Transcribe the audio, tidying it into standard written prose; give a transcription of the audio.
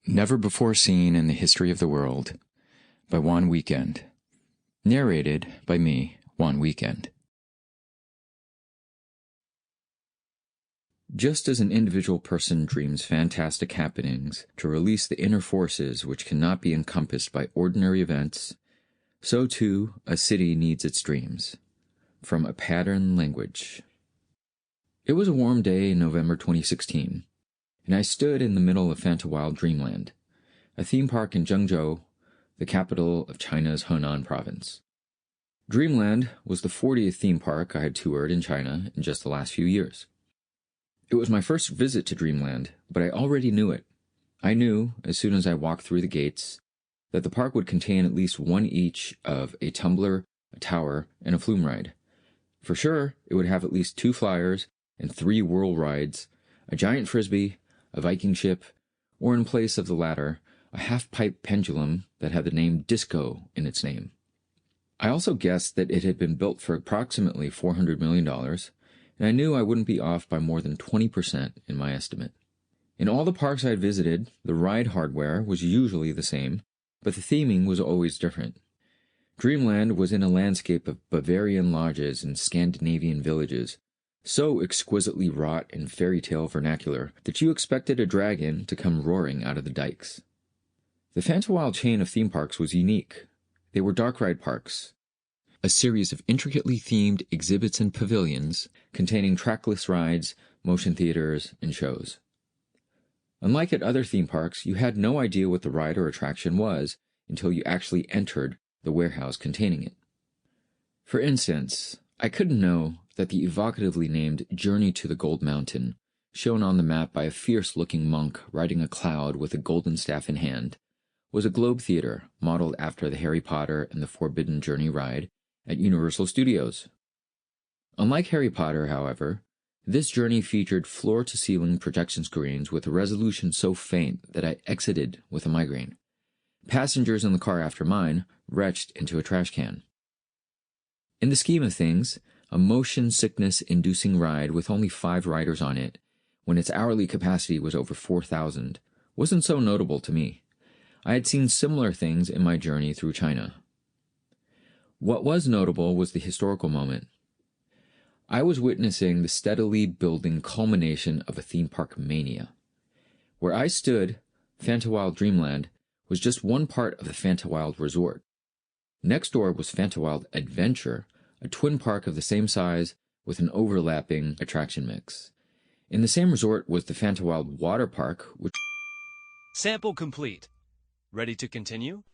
Never before seen in the history of the world, by One Weekend. Narrated by me, One Weekend. Just as an individual person dreams fantastic happenings to release the inner forces which cannot be encompassed by ordinary events, so too a city needs its dreams. From A Pattern Language. It was a warm day in November 2016. And I stood in the middle of Fantawild Dreamland, a theme park in Zhengzhou, the capital of China's Henan province. Dreamland was the 40th theme park I had toured in China in just the last few years. It was my first visit to Dreamland, but I already knew it. I knew, as soon as I walked through the gates, that the park would contain at least one each of a tumbler, a tower, and a flume ride. For sure, it would have at least 2 flyers and 3 whirl rides, a giant frisbee, a Viking ship, or in place of the latter, a half-pipe pendulum that had the name Disco in its name. I also guessed that it had been built for approximately $400 million, and I knew I wouldn't be off by more than 20% in my estimate. In all the parks I had visited, the ride hardware was usually the same, but the theming was always different. Dreamland was in a landscape of Bavarian lodges and Scandinavian villages, so exquisitely wrought in fairy tale vernacular that you expected a dragon to come roaring out of the dikes. The Fantawild chain of theme parks was unique. They were dark ride parks, a series of intricately themed exhibits and pavilions containing trackless rides, motion theaters, and shows. Unlike at other theme parks, you had no idea what the ride or attraction was until you actually entered the warehouse containing it. For instance, I couldn't know that the evocatively named Journey to the Gold Mountain, shown on the map by a fierce-looking monk riding a cloud with a golden staff in hand, was a globe theater modeled after the Harry Potter and the Forbidden Journey ride at Universal Studios. Unlike Harry Potter, however, this journey featured floor-to-ceiling projection screens with a resolution so faint that I exited with a migraine. Passengers in the car after mine retched into a trash can. In the scheme of things, a motion sickness-inducing ride with only 5 riders on it, when its hourly capacity was over 4,000, wasn't so notable to me. I had seen similar things in my journey through China. What was notable was the historical moment. I was witnessing the steadily building culmination of a theme park mania. Where I stood, Fantawild Dreamland was just one part of the Fantawild Resort. Next door was Fantawild Adventure, a twin park of the same size with an overlapping attraction mix. In the same resort was the Fantawild Water Park, which... Sample complete. Ready to continue?